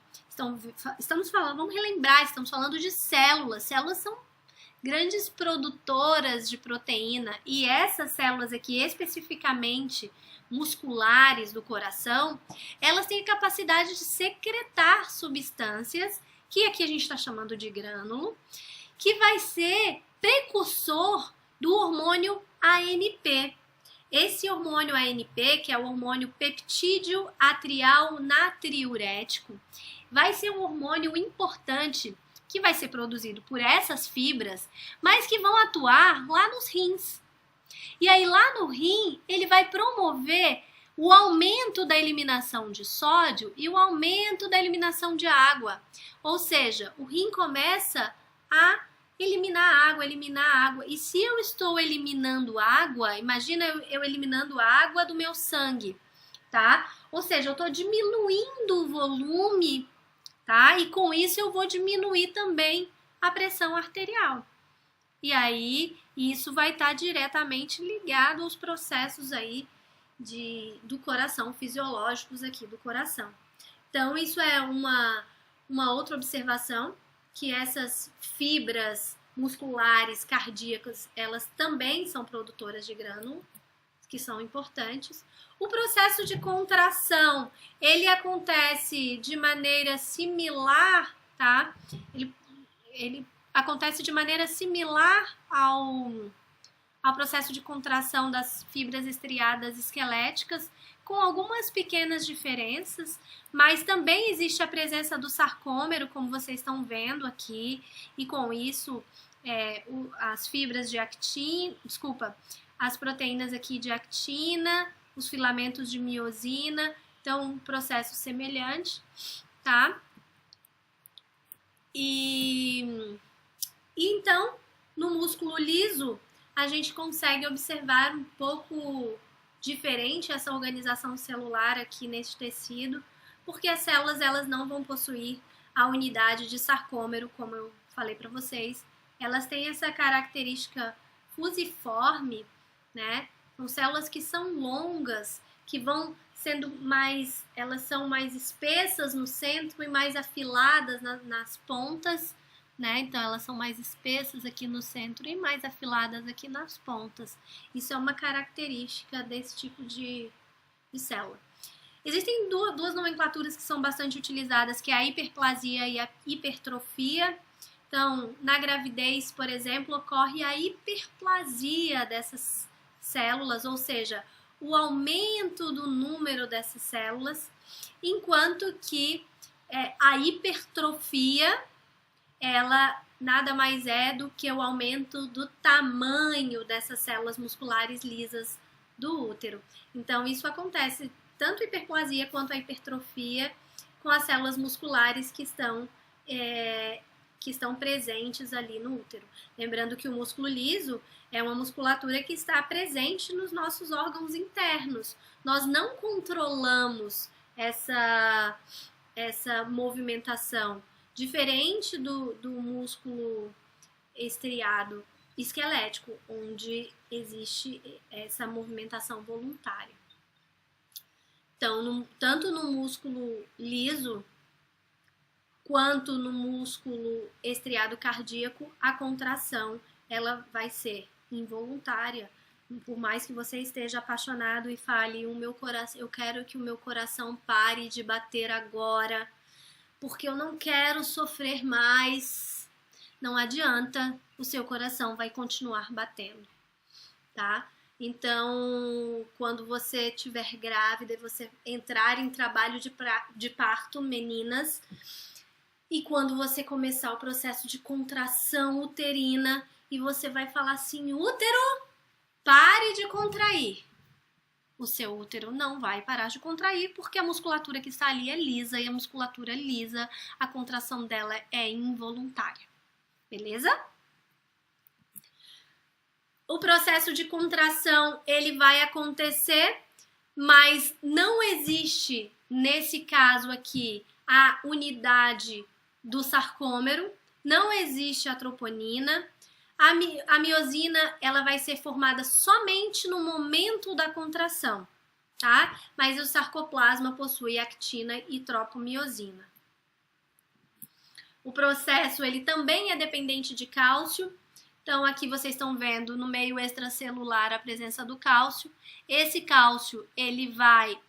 estamos falando, vamos relembrar, estamos falando de células. Células são grandes produtoras de proteína e essas células aqui especificamente musculares do coração, elas têm a capacidade de secretar substâncias, que aqui a gente está chamando de grânulo, que vai ser precursor do hormônio ANP. Esse hormônio ANP, que é o hormônio peptídeo atrial natriurético, vai ser um hormônio importante que vai ser produzido por essas fibras, mas que vão atuar lá nos rins. E aí lá no rim, ele vai promover o aumento da eliminação de sódio e o aumento da eliminação de água. Ou seja, o rim começa a eliminar água. E se eu estou eliminando água, imagina eu eliminando água do meu sangue, tá? Ou seja, eu estou diminuindo o volume, tá? E com isso eu vou diminuir também a pressão arterial. E aí, isso vai estar diretamente ligado aos processos aí do coração, fisiológicos aqui do coração. Então, isso é uma outra observação, que essas fibras musculares cardíacas, elas também são produtoras de grânulo, que são importantes. O processo de contração, ele acontece de maneira similar, tá? Ele acontece de maneira similar ao processo de contração das fibras estriadas esqueléticas, com algumas pequenas diferenças, mas também existe a presença do sarcômero, como vocês estão vendo aqui, e com isso as fibras de actina, as proteínas aqui de actina, os filamentos de miosina, então um processo semelhante, tá? E então, no músculo liso, a gente consegue observar um pouco diferente essa organização celular aqui nesse tecido, porque as células elas não vão possuir a unidade de sarcômero, como eu falei para vocês. Elas têm essa característica fusiforme, né? São células que são longas, que vão elas são mais espessas no centro e mais afiladas nas pontas, né? Então elas são mais espessas aqui no centro e mais afiladas aqui nas pontas. Isso é uma característica desse tipo de célula. Existem duas nomenclaturas que são bastante utilizadas, que é a hiperplasia e a hipertrofia. Então, na gravidez, por exemplo, ocorre a hiperplasia dessas células, ou seja, o aumento do número dessas células, enquanto que a hipertrofia, ela nada mais é do que o aumento do tamanho dessas células musculares lisas do útero. Então, isso acontece tanto a hiperplasia quanto a hipertrofia com as células musculares que estão presentes ali no útero. Lembrando que o músculo liso é uma musculatura que está presente nos nossos órgãos internos. Nós não controlamos essa movimentação. Diferente do músculo estriado esquelético, onde existe essa movimentação voluntária. Então, tanto no músculo liso quanto no músculo estriado cardíaco, a contração ela vai ser involuntária. Por mais que você esteja apaixonado e fale, eu quero que o meu coração pare de bater agora, porque eu não quero sofrer mais, não adianta, o seu coração vai continuar batendo, tá? Então, quando você estiver grávida e você entrar em trabalho de parto, meninas, e quando você começar o processo de contração uterina e você vai falar assim, útero, pare de contrair. O seu útero não vai parar de contrair porque a musculatura que está ali é lisa e a musculatura lisa, a contração dela é involuntária. Beleza? O processo de contração, ele vai acontecer, mas não existe, nesse caso aqui, a unidade do sarcômero, não existe a troponina. A miosina, ela vai ser formada somente no momento da contração, tá? Mas o sarcoplasma possui actina e tropomiosina. O processo, ele também é dependente de cálcio. Então, aqui vocês estão vendo no meio extracelular a presença do cálcio. Esse cálcio, ele vai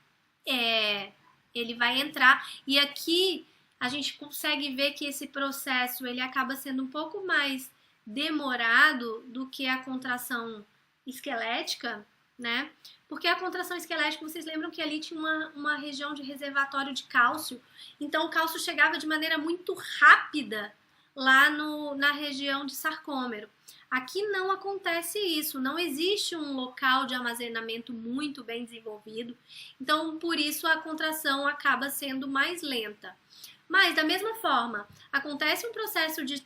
entrar. E aqui a gente consegue ver que esse processo, ele acaba sendo um pouco mais demorado do que a contração esquelética, né? Porque a contração esquelética, vocês lembram que ali tinha uma região de reservatório de cálcio. Então, o cálcio chegava de maneira muito rápida lá na região de sarcômero. Aqui não acontece isso, não existe um local de armazenamento muito bem desenvolvido, então por isso a contração acaba sendo mais lenta. Mas, da mesma forma, acontece um processo de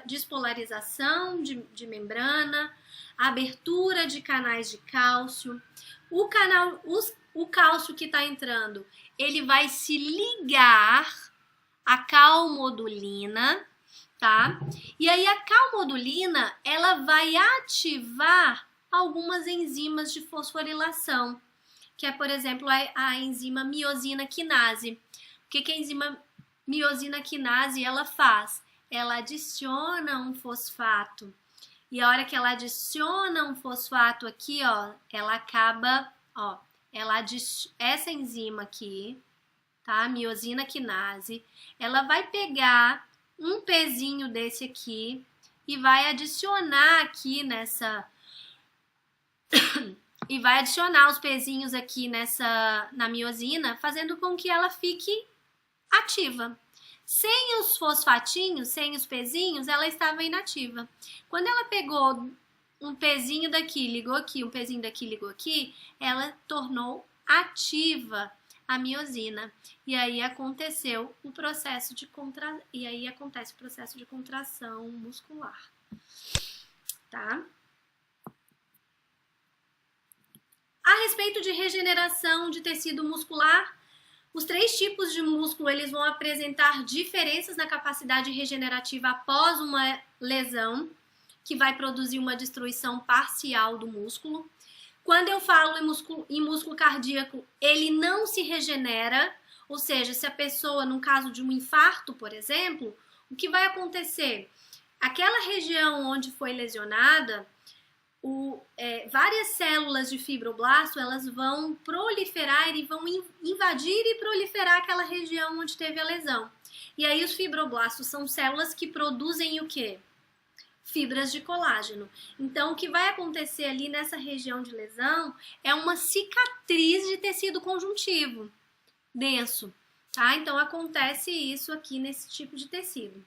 despolarização de membrana, abertura de canais de cálcio. O cálcio que está entrando, ele vai se ligar à calmodulina, tá? E aí a calmodulina, ela vai ativar algumas enzimas de fosforilação, que é, por exemplo, a enzima miosina quinase. O que a enzima miosina quinase ela faz? Ela adiciona um fosfato. E a hora que ela adiciona um fosfato aqui, ó, ela acaba, ó, essa enzima aqui, tá? Miosina quinase, ela vai pegar um pezinho desse aqui e vai adicionar aqui e vai adicionar os pezinhos aqui na miosina, fazendo com que ela fique ativa. Sem os fosfatinhos, sem os pezinhos, ela estava inativa. Quando ela pegou um pezinho daqui, ligou aqui, um pezinho daqui, ligou aqui, ela tornou ativa a miosina. E aí acontece o processo de contração muscular. Tá? A respeito de regeneração de tecido muscular, os 3 tipos de músculo, eles vão apresentar diferenças na capacidade regenerativa após uma lesão, que vai produzir uma destruição parcial do músculo. Quando eu falo em músculo cardíaco, ele não se regenera, ou seja, se a pessoa, no caso de um infarto, por exemplo, o que vai acontecer? Aquela região onde foi lesionada, várias células de fibroblasto, elas vão proliferar e vão invadir e proliferar aquela região onde teve a lesão. E aí os fibroblastos são células que produzem o quê? Fibras de colágeno. Então, o que vai acontecer ali nessa região de lesão é uma cicatriz de tecido conjuntivo denso, tá? Então, acontece isso aqui nesse tipo de tecido.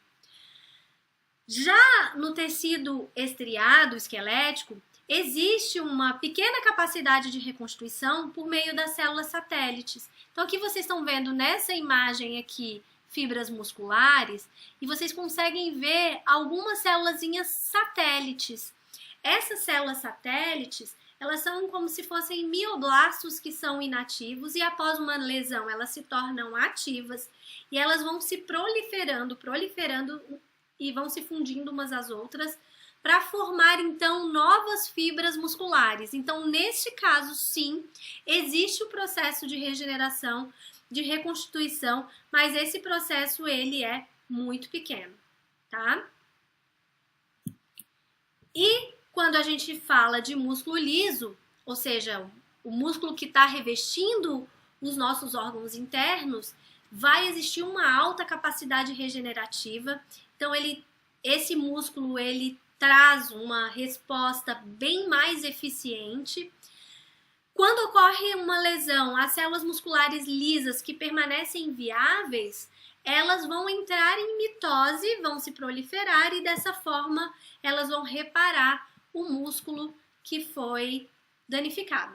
Já no tecido estriado, esquelético, existe uma pequena capacidade de reconstituição por meio das células satélites. Então, aqui vocês estão vendo nessa imagem aqui fibras musculares e vocês conseguem ver algumas célulazinhas satélites. Essas células satélites, elas são como se fossem mioblastos que são inativos e após uma lesão elas se tornam ativas e elas vão se proliferando e vão se fundindo umas às outras para formar, então, novas fibras musculares. Então, neste caso, sim, existe o processo de regeneração, de reconstituição, mas esse processo, ele é muito pequeno, tá? E quando a gente fala de músculo liso, ou seja, o músculo que está revestindo os nossos órgãos internos, vai existir uma alta capacidade regenerativa. Então, esse músculo, ele traz uma resposta bem mais eficiente. Quando ocorre uma lesão, as células musculares lisas que permanecem viáveis, elas vão entrar em mitose, vão se proliferar e dessa forma elas vão reparar o músculo que foi danificado.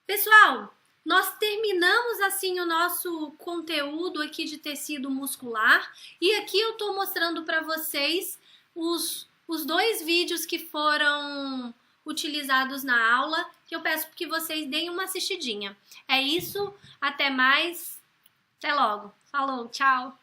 Pessoal, nós terminamos assim o nosso conteúdo aqui de tecido muscular e aqui eu estou mostrando para vocês os 2 vídeos que foram utilizados na aula, que eu peço que vocês deem uma assistidinha. É isso, até mais, até logo. Falou, tchau!